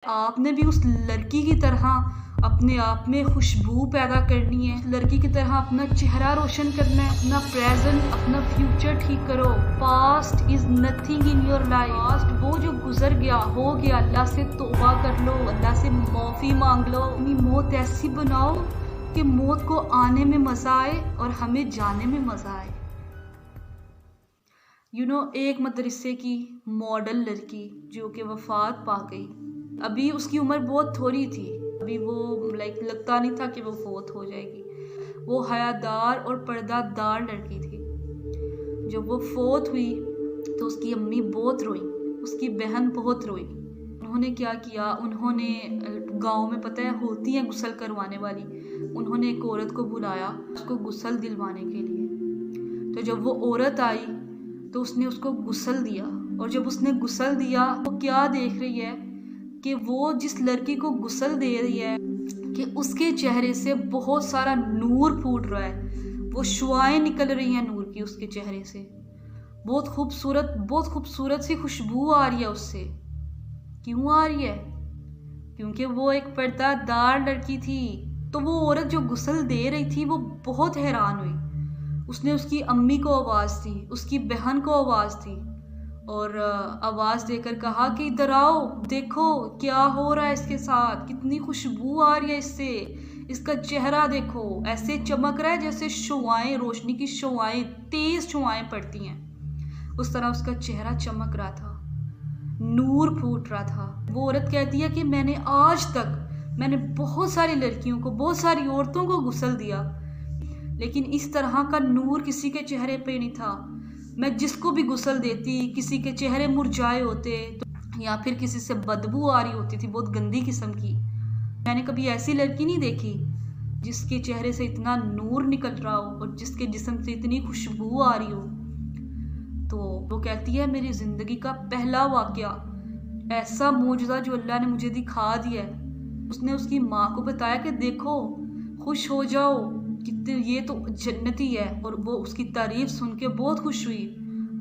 आपने भी उस लड़की की तरह अपने आप में खुशबू पैदा करनी है, लड़की की तरह अपना चेहरा रोशन करना है, अपना प्रेजेंट अपना फ्यूचर ठीक करो। Past is nothing in your life. Past वो जो गुजर गया हो गया, अल्लाह से तौबा कर लो, अल्लाह से माफ़ी मांग लो। अपनी मौत ऐसी बनाओ कि मौत को आने में मज़ा आए और हमें जाने में मज़ा आए। एक मदरसे की मॉडल लड़की जो कि वफात पा गई, अभी उसकी उम्र बहुत थोड़ी थी, अभी वो लगता नहीं था कि वो फोत हो जाएगी। वो हयादार और पर्दादार लड़की थी। जब वो फोत हुई तो उसकी अम्मी बहुत रोई, उसकी बहन बहुत रोई। उन्होंने क्या किया, उन्होंने गांव में पता है होती है गुस्ल करवाने वाली, उन्होंने एक औरत को बुलाया उसको गुस्ल दिलवाने के लिए। तो जब वो औरत आई तो उसने उसको गुस्ल दिया, और जब उसने गुस्ल दिया वो क्या देख रही है कि वो जिस लड़की को गुस्ल दे रही है कि उसके चेहरे से बहुत सारा नूर फूट रहा है, वो शुआएं निकल रही हैं नूर की उसके चेहरे से। बहुत खूबसूरत सी खुशबू आ रही है उससे। क्यों आ रही है? क्योंकि वो एक पर्दादार लड़की थी। तो वो औरत जो गुस्ल दे रही थी वो बहुत हैरान हुई। उसने उसकी अम्मी को आवाज़ दी, उसकी बहन को आवाज़ दी, और आवाज़ देकर कहा कि इधर आओ, देखो क्या हो रहा है इसके साथ, कितनी खुशबू आ रही है इससे, इसका चेहरा देखो ऐसे चमक रहा है जैसे शुआएं, रोशनी की शुआएं, तेज़ शुआएं पड़ती हैं, उस तरह उसका चेहरा चमक रहा था, नूर फूट रहा था। वो औरत कहती है कि मैंने बहुत सारी लड़कियों को, बहुत सारी औरतों को गुस्ल दिया, लेकिन इस तरह का नूर किसी के चेहरे पे नहीं था। मैं जिसको भी गुस्ल देती, किसी के चेहरे मुरझाए होते तो, या फिर किसी से बदबू आ रही होती थी बहुत गंदी किस्म की, मैंने कभी ऐसी लड़की नहीं देखी जिसके चेहरे से इतना नूर निकल रहा हो और जिसके जिस्म से इतनी खुशबू आ रही हो। तो वो कहती है मेरी ज़िंदगी का पहला वाक़या, ऐसा मौजज़ा जो अल्लाह ने मुझे दिखा दिया है। उसने उसकी माँ को बताया कि देखो, खुश हो जाओ, कितने ये तो जन्नती है। और वो उसकी तारीफ़ सुन के बहुत खुश हुई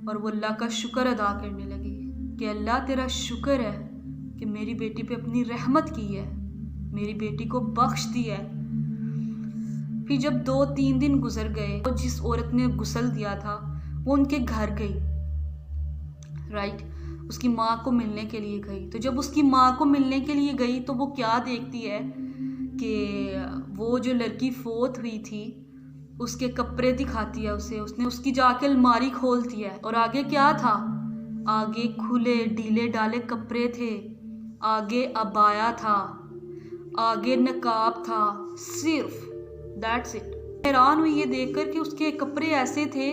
और वो अल्लाह का शुक्र अदा करने लगी कि अल्लाह तेरा शुक्र है कि मेरी बेटी पे अपनी रहमत की है, मेरी बेटी को बख्श दी है। फिर जब 2-3 दिन गुजर गए तो जिस औरत ने गुस्ल दिया था वो उनके घर गई, राइट, उसकी माँ को मिलने के लिए गई। तो जब उसकी माँ को मिलने के लिए गई तो वो क्या देखती है कि वो जो लड़की फोत हुई थी उसके कपड़े दिखाती है उसे। उसने उसकी जाके अलमारी खोलती है और आगे क्या था, आगे खुले ढीले डाले कपड़े थे, आगे अबाया था, आगे नकाब था, सिर्फ दैट्स इट। हैरान हुई ये देखकर कि उसके कपड़े ऐसे थे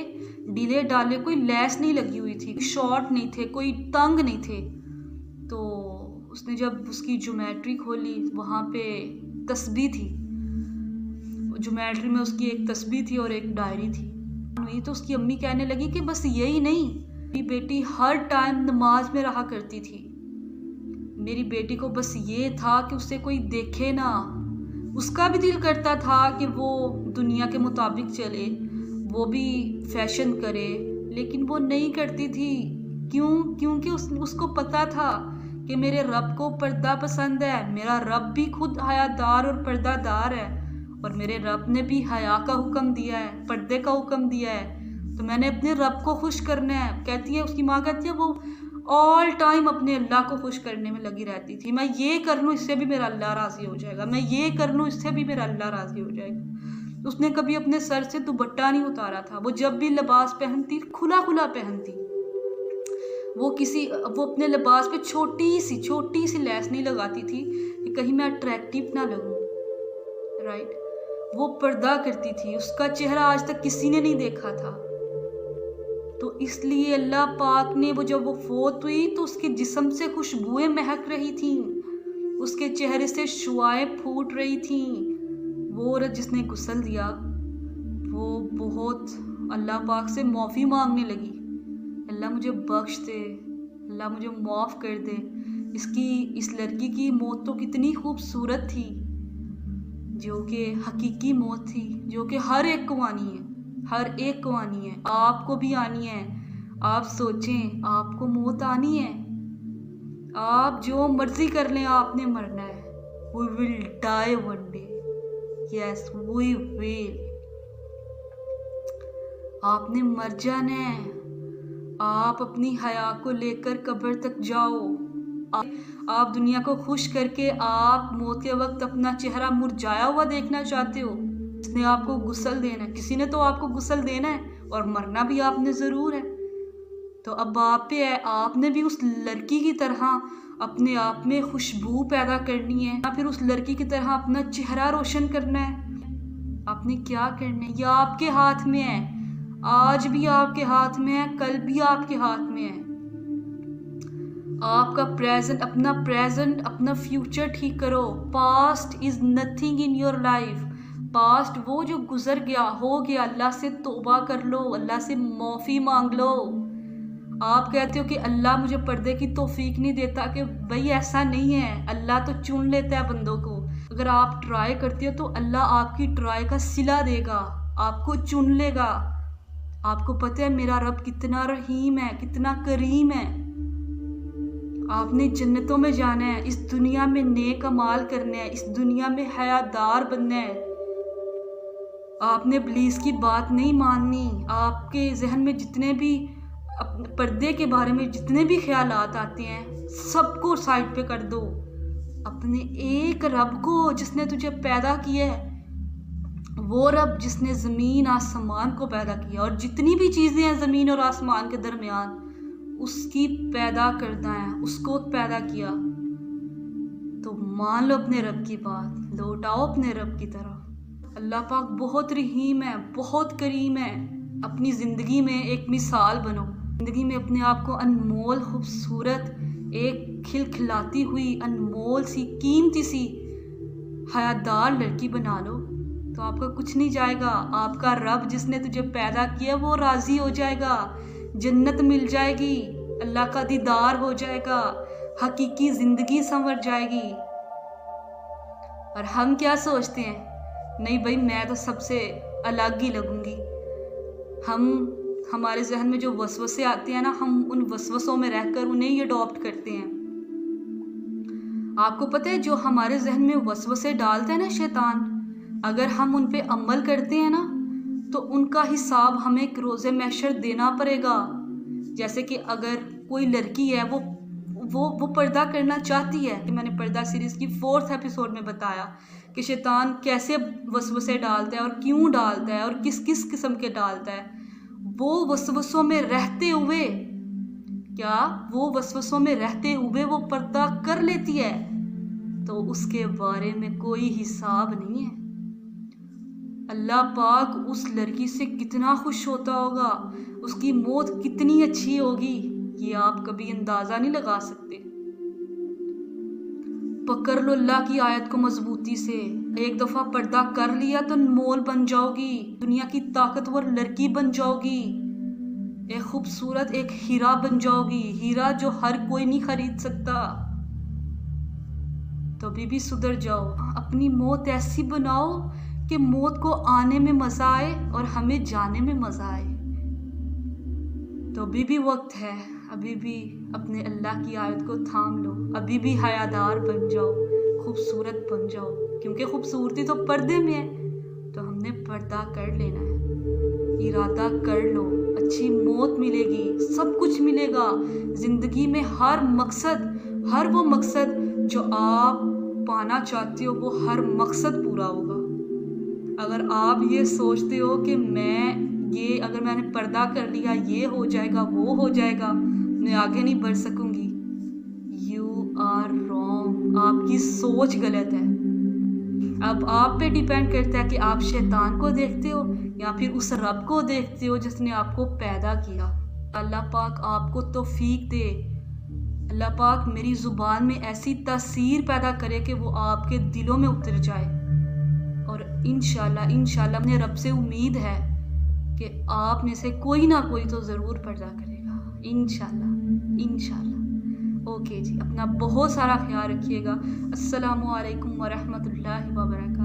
ढीले डाले, कोई लैस नहीं लगी हुई थी, शॉर्ट नहीं थे, कोई तंग नहीं थे। तो उसने जब उसकी ज्योमेट्री खोली वहाँ पे तस्बीह थी, ज्योमेट्री में उसकी एक तस्बीह थी और एक डायरी थी। तो उसकी अम्मी कहने लगी कि बस यही नहीं, मेरी बेटी हर टाइम नमाज में रहा करती थी, मेरी बेटी को बस ये था कि उसे कोई देखे ना। उसका भी दिल करता था कि वो दुनिया के मुताबिक चले, वो भी फैशन करे, लेकिन वो नहीं करती थी। क्यों? क्योंकि उसको पता था कि मेरे रब को पर्दा पसंद है, मेरा रब भी खुद हयादार और पर्दादार है, और मेरे रब ने भी हया का हुक्म दिया है, पर्दे का हुक्म दिया है, तो मैंने अपने रब को खुश करना है। कहती है, उसकी माँ कहती है वो ऑल टाइम अपने अल्लाह को खुश करने में लगी रहती थी। मैं ये कर लूँ इससे भी मेरा अल्लाह राज़ी हो जाएगा, मैं ये कर लूँ इससे भी मेरा अल्लाह राज़ी हो जाएगा। उसने कभी अपने सर से दुपट्टा नहीं उतारा था। वो जब भी लिबास पहनती खुला खुला पहनती। वो अपने लिबास पे छोटी सी लैस नहीं लगाती थी कि कहीं मैं अट्रैक्टिव ना लगूं, राइट। वो पर्दा करती थी, उसका चेहरा आज तक किसी ने नहीं देखा था। तो इसलिए अल्लाह पाक ने जब वो फोत हुई तो उसके जिस्म से खुशबुएं महक रही थीं, उसके चेहरे से शुआएं फूट रही थीं। वो औरत जिसने गुस्ल दिया वो बहुत अल्लाह पाक से माफ़ी मांगने लगी, अल्लाह मुझे बख्श दे, अल्लाह मुझे माफ़ कर दे। इस लड़की की मौत तो कितनी खूबसूरत थी, जो कि हकीकी मौत थी, जो कि हर एक को आनी है, हर एक को आनी है, आपको भी आनी है। आप सोचें, आपको मौत आनी है, आप जो मर्जी कर लें, आपने मरना है। We will die one day. Yes, we will. आपने मर जाना है। आप अपनी हया को लेकर कब्र तक जाओ। आप दुनिया को खुश करके आप मौत के वक्त अपना चेहरा मुरझाया हुआ देखना चाहते हो? किसने आपको गुस्ल देना है? किसी ने तो आपको गुस्ल देना है, और मरना भी आपने ज़रूर है। तो अब आप पे है, आपने भी उस लड़की की तरह अपने आप में खुशबू पैदा करनी है, या फिर उस लड़की की तरह अपना चेहरा रोशन करना है। आपने क्या करना है, यह आपके हाथ में है। आज भी आपके हाथ में है, कल भी आपके हाथ में है। आपका प्रेजेंट, अपना फ्यूचर ठीक करो। Past is nothing in your life. Past वो जो गुजर गया, हो गया, अल्लाह से तौबा कर लो, अल्लाह से माफ़ी मांग लो। आप कहते हो कि अल्लाह मुझे पर्दे की तौफीक नहीं देता, कि भाई ऐसा नहीं है, अल्लाह तो चुन लेता है बंदों को। अगर आप ट्राई करते हो तो अल्लाह आपकी ट्राई का सिला देगा, आपको चुन लेगा। आपको पता है मेरा रब कितना रहीम है, कितना करीम है। आपने जन्नतों में जाना है, इस दुनिया में नेक अमाल करने हैं, इस दुनिया में हयादार बनना है। आपने इब्लीस की बात नहीं माननी। आपके जहन में जितने भी पर्दे के बारे में जितने भी ख्यालात आते हैं, सबको साइड पे कर दो। अपने एक रब को जिसने तुझे पैदा किया है, वो रब जिसने ज़मीन आसमान को पैदा किया, और जितनी भी चीज़ें हैं ज़मीन और आसमान के दरमियान, उसकी पैदा करना है, उसको पैदा किया। तो मान लो अपने रब की बात, लौटाओ अपने रब की तरह। अल्लाह पाक बहुत रहीम है, बहुत करीम है। अपनी ज़िंदगी में एक मिसाल बनो। ज़िंदगी में अपने आप को अनमोल, खूबसूरत, एक खिलखिलाती हुई, अनमोल सी, कीमती सी, हयादार लड़की बना लो, तो आपका कुछ नहीं जाएगा। आपका रब जिसने तुझे पैदा किया वो राज़ी हो जाएगा, जन्नत मिल जाएगी, अल्लाह का दीदार हो जाएगा, हकीकी ज़िंदगी संवर जाएगी। और हम क्या सोचते हैं, नहीं भाई मैं तो सबसे अलग ही लगूंगी। हमारे जहन में जो वसवसे आते हैं ना, हम उन वसवसों में रहकर उन्हें ही अडॉप्ट करते हैं। आपको पता है जो हमारे जहन में वसवसे डालता है ना शैतान, अगर हम उन पे अमल करते हैं ना, तो उनका हिसाब हमें रोज़े महशर देना पड़ेगा। जैसे कि अगर कोई लड़की है, वो पर्दा करना चाहती है, कि मैंने पर्दा सीरीज़ की 4th एपिसोड में बताया कि शैतान कैसे वसवसे डालता है और क्यों डालता है और किस किस किस्म के डालता है। वो वसवसों में रहते हुए वो पर्दा कर लेती है, तो उसके बारे में कोई हिसाब नहीं है। अल्लाह पाक उस लड़की से कितना खुश होता होगा, उसकी मौत कितनी अच्छी होगी, ये आप कभी अंदाज़ा नहीं लगा सकते। पकड़ लो अल्लाह की आयत को मजबूती से। एक दफ़ा पर्दा कर लिया तो मोल बन जाओगी, दुनिया की ताकतवर लड़की बन जाओगी, एक खूबसूरत, एक हीरा बन जाओगी, हीरा जो हर कोई नहीं खरीद सकता। तो बीबी सुधर जाओ, अपनी मौत ऐसी बनाओ कि मौत को आने में मज़ा आए और हमें जाने में मज़ा आए। तो अभी भी वक्त है, अभी भी अपने अल्लाह की आयत को थाम लो, अभी भी हयादार बन जाओ, खूबसूरत बन जाओ, क्योंकि खूबसूरती तो पर्दे में है। तो हमने पर्दा कर लेना है, इरादा कर लो, अच्छी मौत मिलेगी, सब कुछ मिलेगा ज़िंदगी में। हर वो मकसद जो आप पाना चाहते हो, वो हर मकसद पूरा होगा। अगर आप ये सोचते हो कि अगर मैंने पर्दा कर लिया ये हो जाएगा, वो हो जाएगा, मैं आगे नहीं बढ़ सकूंगी, यू आर रॉन्ग। आपकी सोच गलत है। अब आप पे डिपेंड करता है कि आप शैतान को देखते हो या फिर उस रब को देखते हो जिसने आपको पैदा किया। अल्लाह पाक आपको तौफीक दे, अल्लाह पाक मेरी ज़ुबान में ऐसी तासीर पैदा करे कि वो आपके दिलों में उतर जाए। और इंशाल्लाह अपने रब से उम्मीद है कि आप में से कोई ना कोई तो ज़रूर पर्दा करेगा, इंशाल्लाह। ओके जी, अपना बहुत सारा ख्याल रखिएगा। अस्सलामु अलैकुम वरहमतुल्लाहि वबरकातुहू।